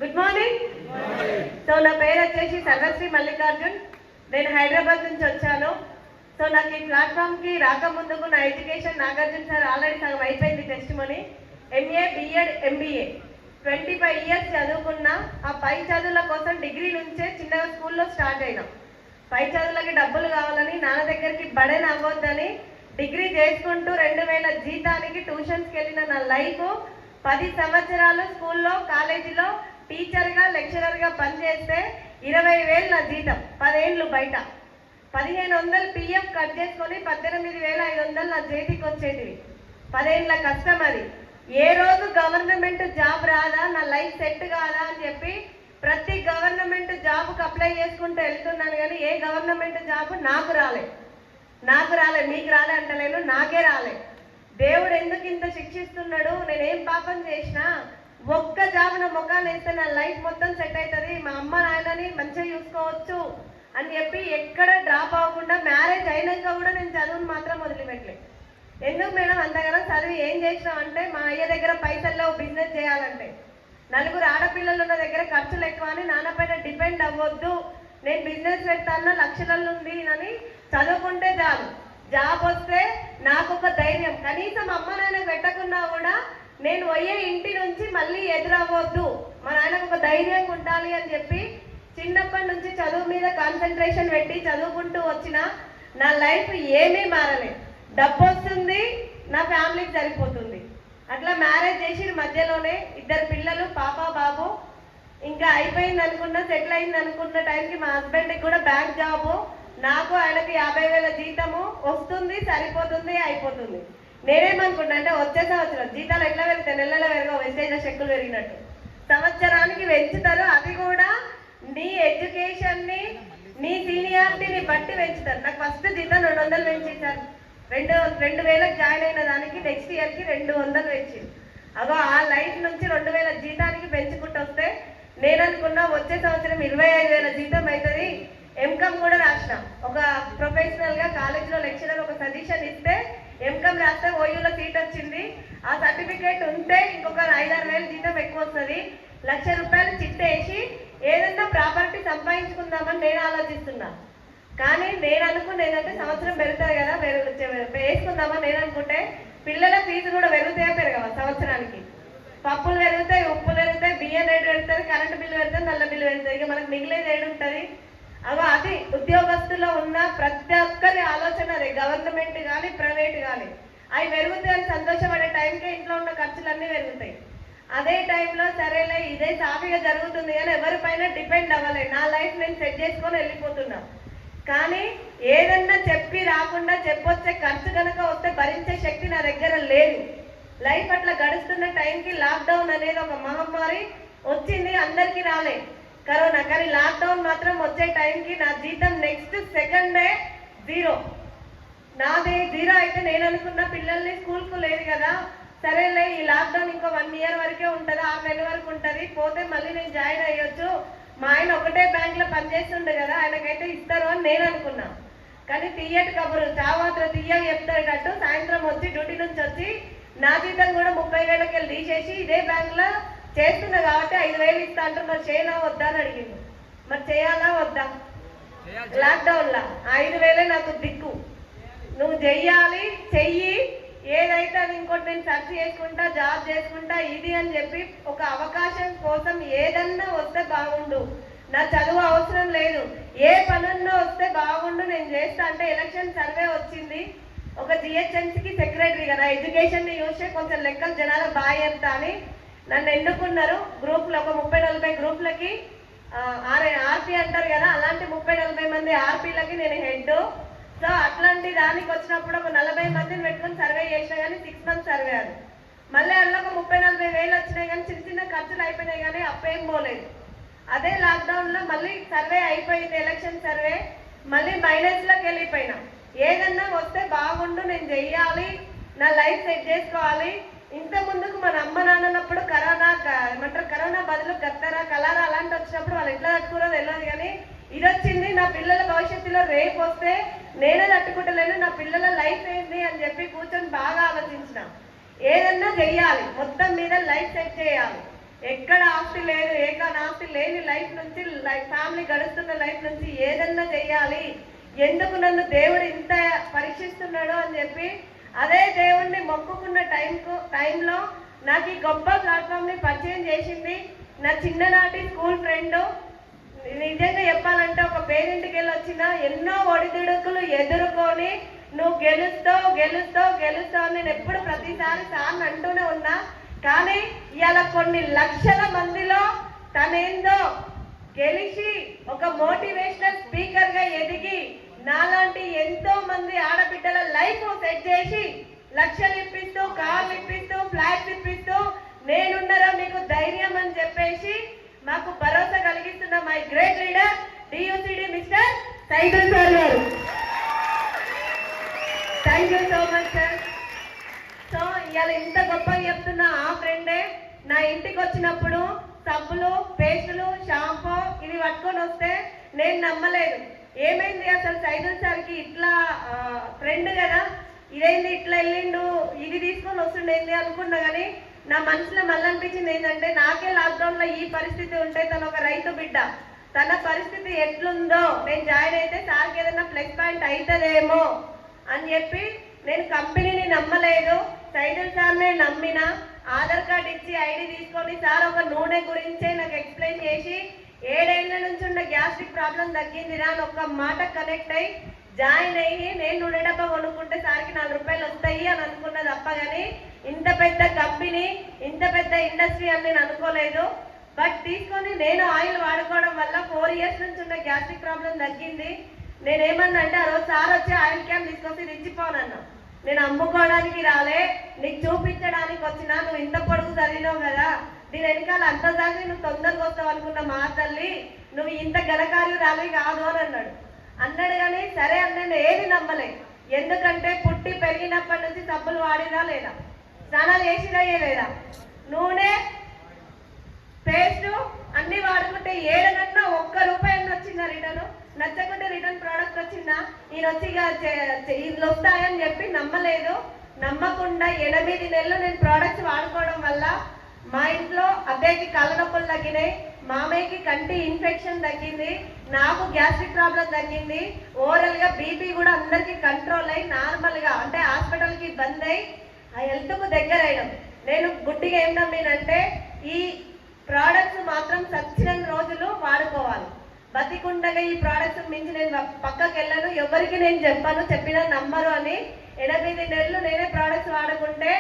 Good morning. So నా పేరు వచ్చేసి సర్వశ్రీ మల్లికార్జున్. నేను హైదరాబాద్ నుంచి వచ్చాను. సో నాకు ఈ ప్లాట్ఫామ్కి రాకముందుకు నా ఎడ్యుకేషన్ నాగార్జున సార్ ఆల్రెడీ సగం అయిపోయింది testimony. MA, BEd, MBA 25 years చదువుకున్నా. ఆ పై చదువుల కోసం డిగ్రీ నుంచే చిన్నగా స్కూల్లో స్టార్ట్ అయినా. పై చదువులకి డబ్బులు కావాలని నాన్న దగ్గరికి బడెన్ అవ్వద్దని డిగ్రీ చేసుకుంటూ 2000 జీతానికి ట్యూషన్స్కి వెళ్ళిన నా లైఫ్ 10 సంవత్సరాలు స్కూల్లో కాలేజీలో టీచర్గా లెక్చరర్గా పనిచేస్తే 20,000 నా జీతం. 10 ఏళ్ళు బయట 1500 పిఎఫ్ కట్ చేసుకొని 18,500 నా చేతికి వచ్చేటివి. 10 ఏళ్ళ కష్టం అది. ఏ రోజు గవర్నమెంట్ జాబ్ రాదా, నా లైఫ్ సెట్ కాదా అని చెప్పి ప్రతి గవర్నమెంట్ జాబ్కి అప్లై చేసుకుంటూ వెళ్తున్నాను. కానీ ఏ గవర్నమెంట్ జాబ్ నాకు రాలే. మీకు రాలే అంటలేను, నాకే రాలే. దేవుడు ఎందుకు ఇంత శిక్షిస్తున్నాడు? నేనేం పాపం చేసినా? ఒక్క జాబ్ నా ముఖాన్ని వేస్తే నా లైఫ్ మొత్తం సెట్ అవుతుంది, మా అమ్మ నాయనని మంచిగా చూసుకోవచ్చు అని చెప్పి ఎక్కడ డ్రాప్ అవ్వకుండా మ్యారేజ్ అయినాక కూడా నేను చదువును మాత్రం వదిలిపెట్టలే. ఎందుకు మేడం అంతగానో చదివి ఏం చేసినాం అంటే, మా అయ్య దగ్గర పైసల్లో బిజినెస్ చేయాలంటే, 4 ఆడపిల్లలు ఉన్న దగ్గర ఖర్చులు ఎక్కువ అని నాన్న పైన డిపెండ్ అవ్వద్దు, నేను బిజినెస్ పెడతాను లక్షలలో ఉంది అని చదువుకుంటే చాలు. జాబ్ వస్తే నాకు ఒక ధైర్యం, కనీసం అమ్మ నాన్న పెట్టకున్నా కూడా నేను పోయే ఇంటి నుంచి మళ్ళీ ఎదురవ్వద్దు, మా నాన్నకు ఒక ధైర్యంగా ఉండాలి అని చెప్పి చిన్నప్పటి నుంచి చదువు మీద కాన్సన్ట్రేషన్ పెట్టి చదువుకుంటూ వచ్చిన నా లైఫ్ ఏమీ మారలేదు. డబ్బు వస్తుంది, నా ఫ్యామిలీకి సరిపోతుంది. అట్లా మ్యారేజ్ చేసి మధ్యలోనే 2 పిల్లలు, పాప బాబు. ఇంకా అయిపోయింది అనుకున్నా, సెటిల్ అయింది అనుకున్న టైంకి మా హస్బెండ్కి కూడా బ్యాంక్ జాబు, నాకు ఆయనకి 50,000 జీతము వస్తుంది, సరిపోతుంది, అయిపోతుంది. నేనేమనుకున్నా అంటే వచ్చే సంవత్సరం జీతాలు ఎట్లా పెరుగుతాయి, నెలలో పెరగవు, వెస్టేజ్ చెక్కులు పెరిగినట్టు సంవత్సరానికి పెంచుతారు. అది కూడా నీ ఎడ్యుకేషన్ని, నీ సీనియారిటీని బట్టి పెంచుతారు. నాకు ఫస్ట్ జీతం 200 పెంచేశారు. 2,000 జాయిన్ అయిన దానికి నెక్స్ట్ ఇయర్కి 200 పెంచింది. అగో ఆ లైఫ్ నుంచి 2,000 జీతానికి పెంచుకుంటూ వస్తే నేను అనుకున్నా వచ్చే సంవత్సరం 25,000 జీతం అవుతుంది. ఎంకామ్ కూడా రాసిన. ఒక ప్రొఫెషనల్గా కాలేజీలో లెక్చరర్ ఒక సజెషన్ ఇస్తే ఎంకామ్ రాస్తే ఓయూలో సీట్ వచ్చింది. ఆ సర్టిఫికేట్ ఉంటే ఇంకొక 5-6 వేలు జీతం ఎక్కువ వస్తుంది. ₹1,00,000 చిట్టేసి ఏదన్నా ప్రాపర్టీ సంపాదించుకుందామని నేను ఆలోచిస్తున్నా. కానీ నేను అనుకున్న ఏంటంటే సంవత్సరం పెరుగుతుంది కదా, వేసుకుందామని నేను అనుకుంటే పిల్లల ఫీజు కూడా పెరుగుతాయా పెరగవా? సంవత్సరానికి పప్పులు పెరుగుతాయి, ఉప్పులు పెరుగుతాయి, బియ్యం రేటు పెరుగుతుంది, కరెంటు బిల్లు పెరుగుతుంది, నల్ల బిల్లు పెరుగుతుంది. ఇక మనకు మిగిలేది ఏడు ఉంటుంది? అగో అది ఉద్యోగస్తుల్లో ఉన్న ప్రతి ఒక్కరి ఆలోచన అదే, గవర్నమెంట్ కానీ ప్రైవేట్ కానీ. అవి పెరుగుతాయని సంతోషపడే టైంకే ఇంట్లో ఉన్న ఖర్చులన్నీ పెరుగుతాయి. అదే టైంలో సరేలే ఇదే సాఫీగా జరుగుతుంది కానీ ఎవరిపైన డిపెండ్ అవ్వలే. నా లైఫ్ నేను సెట్ చేసుకొని వెళ్ళిపోతున్నా. కానీ ఏదన్నా చెప్పి రాకుండా చెప్పొచ్చే ఖర్చు కనుక వస్తే భరించే శక్తి నా దగ్గర లేదు. లైఫ్ అట్లా గడుస్తున్న టైంకి లాక్డౌన్ అనేది ఒక మహమ్మారి వచ్చింది, అందరికీ రాలే కరోనా. కానీ లాక్డౌన్ మాత్రం వచ్చే టైంకి నా జీతం నెక్స్ట్ సెకండే 0. నాది 0 అయితే నేను అనుకున్న పిల్లల్ని స్కూల్కు లేదు కదా, సరేలే ఈ లాక్డౌన్ ఇంకో 1 ఇయర్ వరకే ఉంటుంది, 6 నెలల వరకు ఉంటుంది, పోతే మళ్ళీ నేను జాయిన్ అయ్యొచ్చు. మా ఆయన ఒకటే బ్యాంక్లో పనిచేస్తుండే కదా, ఆయనకైతే ఇస్తారు అని నేను అనుకున్నా. కానీ తీయటి కబురు, చావాత్ర తీయగా చెప్తాడట్టు సాయంత్రం వచ్చి డ్యూటీ నుంచి వచ్చి నా జీతం కూడా 30,000కి వెళ్ళి తీసేసి ఇదే బ్యాంక్లో చేస్తున్నా కాబట్టి 5,000 ఇస్తా అంటారు. మరి చేయనా వద్దా అని అడిగింది. మరి చేయాలా వద్దా? లాక్డౌన్లో 5,000 నాకు దిక్కు, నువ్వు చెయ్యాలి, చెయ్యి, ఏదైతే అది ఇంకోటి నేను సర్చ్ చేసుకుంటా, జాబ్ చేసుకుంటా ఇది అని చెప్పి ఒక అవకాశం కోసం ఏదన్నా వస్తే బాగుండు, నా చదువు అవసరం లేదు, ఏ పనుల్లో వస్తే బాగుండు, నేను చేస్తా అంటే ఎలక్షన్ సర్వే వచ్చింది. ఒక జిహెచ్ఎంసీకి సెక్రటరీగా నా ఎడ్యుకేషన్ని చూస్తే కొంచెం లెక్కలు జనాల బాయ్ ఎంత అని నన్ను ఎన్నుకున్నారు. గ్రూప్లో ఒక 30-40 గ్రూప్లకి ఆర్పీ అంటారు కదా, అలాంటి 30-40 మంది ఆర్పీలకి నేను హెడ్. సో అట్లాంటి దానికి వచ్చినప్పుడు ఒక 40 మందిని పెట్టుకొని సర్వే చేసినా కానీ 6 మంత్స్ సర్వే అది. మళ్ళీ అందులో ఒక 30-40 వేలు వచ్చినాయి కానీ చిన్న చిన్న ఖర్చులు అయిపోయినాయి కానీ అప్పేం పోలేదు. అదే లాక్డౌన్లో మళ్ళీ సర్వే అయిపోయింది, ఎలక్షన్ సర్వే, మళ్ళీ మైనస్లోకి వెళ్ళిపోయినా. ఏదన్నా వస్తే బాగుండు, నేను చెయ్యాలి, నా లైఫ్ సెట్ చేసుకోవాలి. ఇంత ముందుకు మన అమ్మ నాన్నప్పుడు కరోనా బదులు గత్తరా కలారా అలాంటి వచ్చినప్పుడు వాళ్ళు ఎట్లా తట్టుకురో తెలియదు. కానీ ఇది వచ్చింది, నా పిల్లల భవిష్యత్తులో రేపు వస్తే నేనే తట్టుకుంటలేను, నా పిల్లల లైఫ్ ఏంటి అని చెప్పి కూర్చొని బాగా ఆలోచించిన. ఏదన్నా చెయ్యాలి, మొత్తం మీద లైఫ్ సెట్ చేయాలి. ఎక్కడ ఆస్తి లేదు, ఆస్తి లేని లైఫ్ నుంచి ఫ్యామిలీ గడుస్తున్న లైఫ్ నుంచి ఏదన్నా చెయ్యాలి, ఎందుకు నన్ను దేవుడు ఇంత పరీక్షిస్తున్నాడు అని చెప్పి అదే దేవుణ్ణి మొక్కుకున్న టైంలో నాకు ఈ గొప్ప ప్లాట్ఫామ్ని పరిచయం చేసింది నా చిన్ననాటి స్కూల్ ఫ్రెండ్. నిజంగా చెప్పాలంటే ఒక పేరింటికి వెళ్ళి వచ్చిన ఎన్నో ఒడిదుడుకులు ఎదుర్కొని నువ్వు గెలుస్తావు గెలుస్తావు గెలుస్తావు అని నేను ఎప్పుడు ప్రతిసారి సార్ని అంటూనే ఉన్నా. కానీ ఇవాళ కొన్ని లక్షల మందిలో తనేందో గెలిచి ఒక మోటివేషనల్ స్పీకర్ గా ఎదిగి నాలాంటి ఎంతో మంది ఆడబిడ్డల లైఫ్ సెట్ చేసి లక్షలు ఇప్పిస్తూ, కార్లు ఇప్పిస్తూ, ఫ్లాట్స్ ఇప్పిస్తూ నేనున్నారా మీకు ధైర్యం అని చెప్పేసి మాకు భరోసా కలిగిస్తున్న మై గ్రేట్ లీడర్ డియూసిడి mister Saidul sir garu. Thank you so much sir. So ఇవాళ ఇంత గొప్పగా చెప్తున్న ఆ ఫ్రెండే నా ఇంటికి వచ్చినప్పుడు సబ్బులు, పేస్టులు, షాంపూ ఇవి పట్టుకొని వస్తే నేను నమ్మలేదు. ఏమైంది అసలు సైదుల్ సార్కి ఇట్లా ఫ్రెండ్ కదా, ఇదేంది ఇట్లా వెళ్ళిండు, ఇది తీసుకొని వస్తుండేంది అనుకున్నా. కానీ నా మనసులో మళ్ళీ అనిపించింది ఏంటంటే నాకే లాక్డౌన్లో ఈ పరిస్థితి ఉంటే తను ఒక రైతు బిడ్డ, తన పరిస్థితి ఎట్లుందో నేను జాయిన్ అయితే సార్కి ఏదైనా ప్లస్ పాయింట్ అవుతుందేమో అని చెప్పి నేను కంపెనీని నమ్మలేదు, సైదుల్ సార్నే నమ్మిన. ఆధార్ కార్డ్ ఇచ్చి ఐడి తీసుకొని సార్ ఒక నూనె గురించే నాకు ఎక్స్ప్లెయిన్ చేసి 7 ఏళ్ల నుంచి ఉన్న గ్యాస్ట్రిక్ ప్రాబ్లం తగ్గిందిరా అని ఒక్క మాట కనెక్ట్ అయ్యి జాయిన్ అయ్యి నేను నూనె డబ్బా కొనుక్కుంటే సార్కి 4 రూపాయలు వస్తాయి అని అనుకున్న తప్ప కానీ ఇంత పెద్ద కంపెనీ, ఇంత పెద్ద ఇండస్ట్రీ అని నేను అనుకోలేదు. బట్ తీసుకొని నేను ఆయిల్ వాడుకోవడం వల్ల 4 ఇయర్స్ నుంచి ఉన్న గ్యాస్ట్రిక్ ప్రాబ్లం తగ్గింది. నేనేమన్నా అంటే ఆ రోజు సార్ వచ్చి ఆయిల్ క్యాన్ తీసుకొచ్చి తెచ్చిపోనన్నా. నేను అమ్ముకోవడానికి రాలే, నీకు చూపించడానికి వచ్చినా, నువ్వు ఇంత పొడుగు చదివినావు కదా, దీని వెనకాల అంత దాకా నువ్వు తొందరగా వస్తావు అనుకున్న మా తల్లి, నువ్వు ఇంత ఘనకార్యురాలి కాదు అని అన్నాడు. కానీ సరే అని నేను ఏది నమ్మలే. ఎందుకంటే పుట్టి పెరిగినప్పటి నుంచి సబ్బులు వాడినా లేదా, స్నానాలు చేసినా లేదా, నూనె, పేస్ట్ అన్ని వాడుకుంటే 7 కన్నా 1 రూపాయి వచ్చిందా రిటర్న్, నచ్చకుంటే రిటర్న్ ప్రోడక్ట్ వచ్చిందా, ఈయన వచ్చి ఇల్లు వస్తాయని చెప్పి నమ్మలేదు. నమ్మకుండా 8 నెలలు నేను ప్రోడక్ట్స్ వాడుకోవడం వల్ల మా ఇంట్లో అబ్బాయికి కళ్ళ నొప్పులు తగ్గినాయి, మామయ్యకి కంటి ఇన్ఫెక్షన్ తగ్గింది, నాకు గ్యాస్ట్రిక్ ప్రాబ్లం తగ్గింది, ఓవరాల్ గా బీపీ కూడా అందరికి కంట్రోల్ అయ్యి నార్మల్ గా అంటే హాస్పిటల్ కి బంద్ అయ్యి ఆ హెల్త్ కు దగ్గర అయినాం. నేను గుడ్డిగా ఏం నమ్మినంటే ఈ ప్రోడక్ట్స్ మాత్రం సచ్చిన రోజులు వాడుకోవాలి, బతికుండగా ఈ ప్రోడక్ట్స్ మించి నేను పక్కకి వెళ్ళను, ఎవరికి నేను చెప్పను, చెప్పినా నమ్మరు అని 8 నెలలు నేనే ప్రోడక్ట్స్ వాడుకుంటే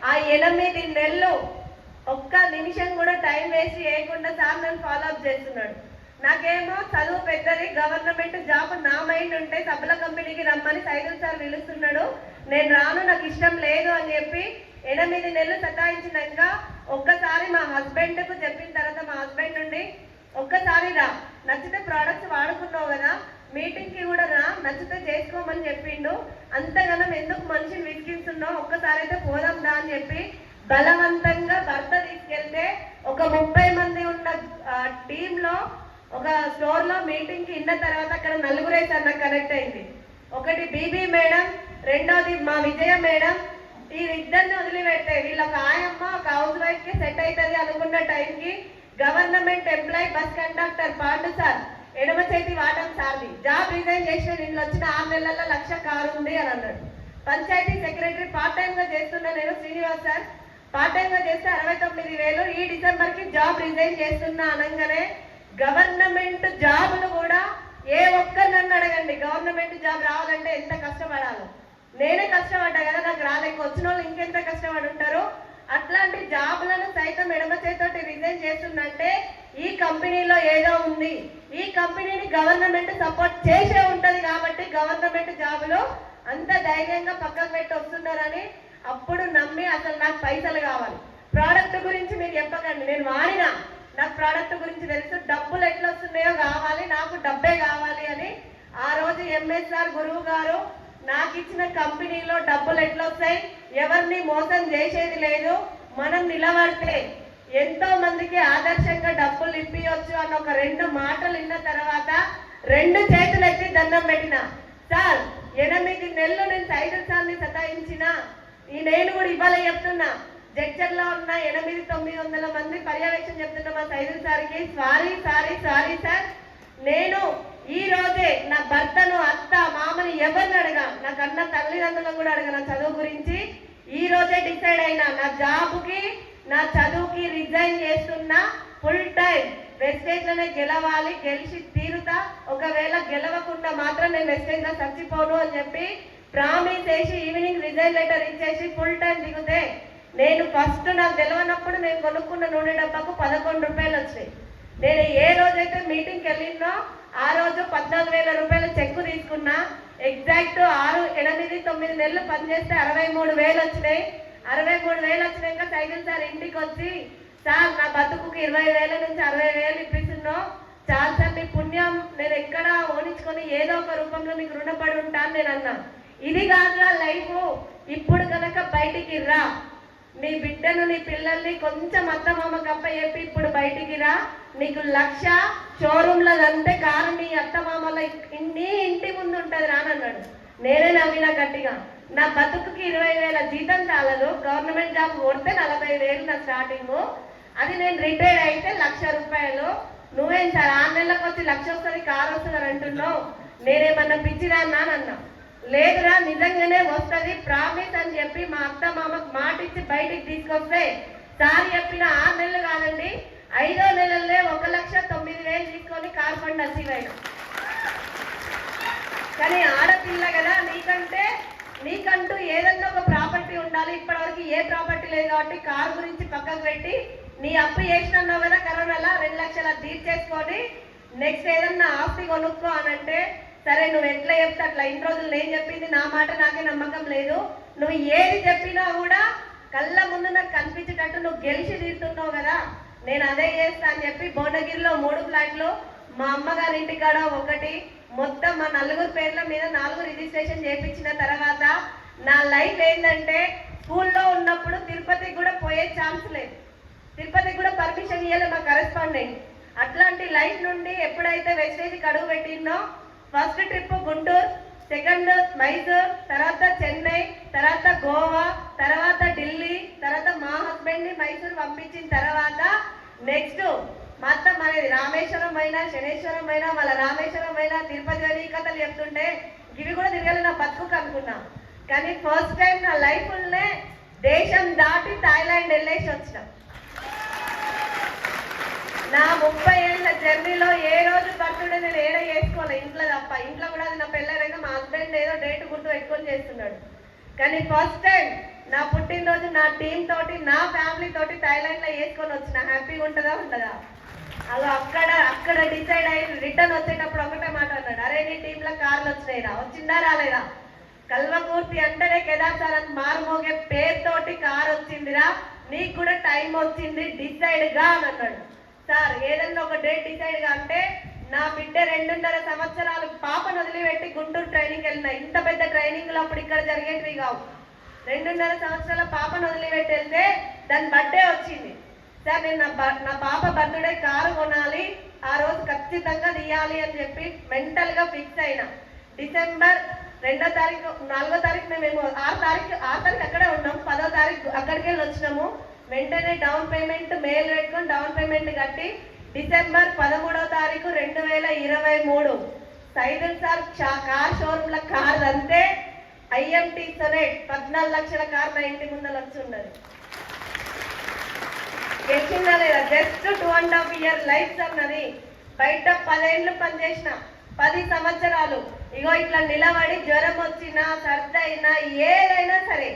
ఆ 8 నెలలు ఒక్క నిమిషం కూడా టైం వేస్ట్ చేయకుండా సార్ నన్ను ఫాలో అప్ చేస్తున్నాడు. నాకేమో చదువు పెద్దది, గవర్నమెంట్ జాబ్ నా మైండ్ ఉంటే సబ్బుల కంపెనీకి రమ్మని సైదుల్ సార్ పిలుస్తున్నాడు, నేను రాను, నాకు ఇష్టం లేదు అని చెప్పి 8 నెలలు సతాయించినాక ఒక్కసారి మా హస్బెండ్ కు చెప్పిన తర్వాత మా హస్బెండ్ నుండి ఒక్కసారి రా, నచ్చితే ప్రోడక్ట్స్ వాడుకున్నావు కదా, మీటింగ్ కి కూడా రా, నచ్చితే చేసుకోమని చెప్పిండు. అంతగానం ఎందుకు మనిషిని విసిగిస్తున్నావు, ఒక్కసారి అయితే పోదాం రా అని చెప్పి బలవంతంగా భర్త తీసుకెళ్తే ఒక 30 మంది ఉన్న టీంలో ఒక స్టోర్ లో మీటింగ్ కి ఇన్న తర్వాత అక్కడ 4 సార్ నాకు కనెక్ట్ అయింది. ఒకటి బీబీ మేడం, రెండోది మా విజయ మేడం. వీరిద్దరిని వదిలిపెడితే వీళ్ళ ఒక ఆయమ్మ ఒక హౌస్ వైఫ్ కి సెట్ అవుతుంది అనుకున్న టైంకి government employee bus conductor Pandu sir ఎడమ చేతి వాటం సార్ది జాబ్ రిజైన్ చేసిన నిన్న వచ్చిన 6 నెలల్లో 1 లక్ష కారు ఉంది అని అన్నాడు. పంచాయతీ సెక్రటరీ పార్ట్ టైం గా చేస్తున్నా నేను, శ్రీనివాస్ సార్ పార్ట్ టైం గా చేస్తే 69,000, ఈ డిసెంబర్ కి జాబ్ రిజైన్ చేస్తున్నా అనగానే గవర్నమెంట్ జాబులు కూడా ఏ ఒక్కరు నన్ను అడగండి, గవర్నమెంట్ జాబ్ రావాలంటే ఎంత కష్టపడాలో, నేనే కష్టపడ్డా కదా, నాకు రాలేక వచ్చిన వాళ్ళు ఇంకెంత కష్టపడి ఉంటారు. అట్లాంటి జాబులను సైతం ఎడమ చేతోటి రిజైన్ చేస్తుందంటే ఈ కంపెనీలో ఏదో ఉంది, ఈ కంపెనీని గవర్నమెంట్ సపోర్ట్ చేసే ఉంటది కాబట్టి గవర్నమెంట్ జాబులు అంత ధైర్యంగా పక్కకు పెట్టి వస్తున్నారని అప్పుడు నమ్మి అసలు నాకు పైసలు కావాలి, ప్రోడక్ట్ గురించి మీరు చెప్పకండి, నేను వాడినా, నాకు ప్రోడక్ట్ గురించి తెలుసు, డబ్బులు ఎట్లా వస్తున్నాయో కావాలి, నాకు డబ్బే కావాలి అని ఆ రోజు ఎంఎస్ఆర్ గురువు గారు నాకు ఇచ్చిన కంపెనీలో డబ్బులు ఎట్లా వస్తాయి, ఎవరిని మోసం చేసేది లేదు, మనం నిలబడితే ఎంతో మందికి ఆదర్శంగా డబ్బులు ఇప్పియొచ్చు అన్న ఒక 2 మాటలు విన్న తర్వాత 2 చేతులు ఎత్తి దండం పెట్టిన. సార్ 8 నెలలు నేను సైదుల్ సార్ని సతాయించిన, నేను కూడా ఇవాళ చెప్తున్నా, జడ్చర్లో ఉన్న 800-900 మంది పర్యవేక్షణ చెప్తున్న మా సైదుల్ సార్కి సారీ సార్. నేను ఈ రోజే నా భర్తను, అత్త, మామని ఎవరిని అడగా, నా కన్న తల్లిదండ్రులను కూడా అడగా నా చదువు గురించి. ఈ రోజే డిసైడ్ అయినా నా జాబ్కి, నా చదువుకి రిజైన్ చేస్తున్నా. ఫుల్ టైం వెస్టేజ్ లోనే గెలవాలి, గెలిచి తీరుతా. ఒకవేళ గెలవకుండా మాత్రం నేను వెస్టేజ్ లో చచ్చిపోను అని చెప్పి ప్రామిస్ చేసి ఈవినింగ్ రిజైన్ లెటర్ ఇచ్చేసి ఫుల్ టైం దిగుతే, నేను ఫస్ట్ నాకు తెలవనప్పుడు నేను కొనుక్కున్న నూనె డబ్బాకు 11 రూపాయలు వచ్చాయి. నేను ఏ రోజైతే మీటింగ్కి వెళ్ళిందో ఆ రోజు 14,000 రూపాయల చెక్కు తీసుకున్నా. ఎగ్జాక్ట్ 6, 8, 9 నెలలు పనిచేస్తే 63,000 వచ్చినాయి. 63,000 వచ్చినాక సైకిల్ సార్ ఇంటికి వచ్చి, సార్ నా బతుకుకి 20,000 నుంచి 60,000 ఇప్పిస్తున్నావు, చాలు సార్ మీ పుణ్యం, నేను ఎక్కడ ఓడించుకొని ఏదో ఒక రూపంలో మీకు రుణపడి ఉంటాను నేను అన్నా. ఇది కాదురా లైఫ్, ఇప్పుడు కనుక బయటికి రా, నీ బిడ్డను నీ పిల్లల్ని కొంచెం అత్తమామ కప్ప చెప్పి ఇప్పుడు బయటికి రా, నీకు 1,00,000 షోరూంలో అంతే కారు నీ అత్తమామల నీ ఇంటి ముందు ఉంటుంది రానన్నాడు. నేనే నవ్వినా గట్టిగా. నా బతుకుకి 20,000 జీతం చాలదు, గవర్నమెంట్ జాబ్ కొడితే 40,000 నా స్టార్టింగ్, అది నేను రిటైర్ అయితే 1,00,000 రూపాయలు. నువ్వేం సార్ 6 నెలలకు వచ్చి 1,00,000 వస్తుంది, కారు వస్తుంది అని అంటున్నావు, నేనేమన్నా పిచ్చిదాన్నా అని అన్నా. లేదురా నిజంగానే వస్తుంది ప్రామిస్ అని చెప్పి మా అత్త మామకు మాట ఇచ్చి బయటికి తీసుకొస్తే, సార్ చెప్పిన 6 నెలలు కాదండి 5వ నెలలే 1,09,000 తీసుకొని కార్ ఫండ్ అచీవ్ అయినా. కానీ ఆడపిల్ల కదా, నీకంటూ ఏదన్నా ఒక ప్రాపర్టీ ఉండాలి. ఇప్పటివరకు ఏ ప్రాపర్టీ లేదు కాబట్టి కార్ గురించి పక్కకు పెట్టి నీ అప్పు చేసినావు కదా కరోనాలో 2 లక్షలు తీర్చేసుకొని నెక్స్ట్ ఏదన్నా ఆస్తి కొనుక్కో అని అంటే, సరే నువ్వు ఎట్లా చెప్తే అట్లా. ఇన్ని రోజులు నేను చెప్పింది నా మాట నాకే నమ్మకం లేదు, నువ్వు ఏది చెప్పినా కూడా కళ్ళ ముందు నాకు కనిపించేటట్టు నువ్వు గెలిచి తీరుతున్నావు కదా, నేను అదే చేస్తా అని చెప్పి భువనగిరిలో 3 ఫ్లాట్లు, మా అమ్మగారి ఇంటికాడ 1, మొత్తం మా 4 పేర్ల మీద 4 రిజిస్ట్రేషన్ చేయించిన తర్వాత నా లైఫ్ ఏంటంటే, స్కూల్లో ఉన్నప్పుడు తిరుపతికి కూడా పోయే ఛాన్స్ లేదు, తిరుపతికి కూడా పర్మిషన్ ఇవ్వలేదు మా కరెస్పాండెంట్. అట్లాంటి లైఫ్ నుండి ఎప్పుడైతే వెస్టేజ్కి అడుగు పెట్టిందో, first trip Guntur, second Mysore, తర్వాత చెన్నై, తర్వాత గోవా, తర్వాత ఢిల్లీ, తర్వాత మా హస్బెండ్ ని మైసూర్ పంపించిన తర్వాత నెక్స్ట్ మొత్తం మనది రామేశ్వరం అయినా, శనేశ్వరం అయినా, మళ్ళీ రామేశ్వరం అయినా, తిరుపతి అని కథలు చెప్తుంటే ఇవి కూడా తిరగాలి నా బతుకు అనుకున్నా. కానీ ఫస్ట్ టైం నా లైఫ్లోనే దేశం దాటి థాయిలాండ్ వెళ్ళేసి వచ్చిన. నా 30 ఏళ్ళ జర్నీలో ఏ రోజు బర్త్డే నేను ఏడ చేసుకోవాలి ఇంట్లో తప్ప. ఇంట్లో కూడా అది నా పెళ్ళైనాక మా హస్బెండ్ ఏదో డేట్ గుర్తు పెట్టుకొని చేస్తున్నాడు. కానీ ఫస్ట్ టైం నా పుట్టినరోజు నా టీం తోటి, నా ఫ్యామిలీ తోటి థాయిలాండ్లో వేసుకొని వచ్చిన. హ్యాపీగా ఉంటుందా? అలా అక్కడ డిసైడ్ అయ్యి రిటర్న్ వచ్చేటప్పుడు ఒకటే మాట అన్నాడు, అరే నీ టీంలో కార్లు వచ్చినాయిరా, వచ్చిందా రాలేదా? కల్వకుర్తి అంటేనే కేదార్ సార్ అని మారుమోగే పేరుతోటి కార్ వచ్చిందిరా, నీకు కూడా టైం వచ్చింది, డిసైడ్ గా అని అన్నాడు. సార్ ఏదన్నా ఒక డేట్ డిసైడ్ గా అంటే, నా బిడ్డ 2.5 సంవత్సరాలు పాపను వదిలిపెట్టి గుంటూరు ట్రైనింగ్ వెళ్ళిన. ఇంత పెద్ద ట్రైనింగ్లు అప్పుడు ఇక్కడ జరిగేటివి కావు. 2.5 సంవత్సరాల పాపను వదిలిపెట్టి వెళ్తే దాని బర్త్డే వచ్చింది. సార్ నేను నా పాప బర్త్డే కారు కొనాలి, ఆ రోజు ఖచ్చితంగా తీయాలి అని చెప్పి మెంటల్ గా ఫిక్స్ అయినా. డిసెంబర్ 2వ తారీఖు, 4వ తారీఖు మేము 6 తారీఖు అక్కడే ఉన్నాం, 10వ తారీఖు అక్కడికి వెళ్ళి వచ్చినాము. వెంటనే డౌన్ పేమెంట్ మెయిల్ పెట్టుకొని డౌన్ పేమెంట్ కట్టి డిసెంబర్ 13వ తారీఖు 2023 సైదుల్ సార్ కార్ షోరూమ్ లో కార్ అంతే IMT సొనెట్ 14 లక్షల కార్ నా ఇంటి ముందర వచ్చి ఉన్నది. గెలిచిందా లేదా? జస్ట్ 2.5 year లైఫ్ అన్నది. బయట 10 ఏళ్ళు పనిచేసిన, 10 సంవత్సరాలు ఇగో ఇట్లా నిలబడి జ్వరం వచ్చినా, సర్ది అయినా, ఏదైనా సరే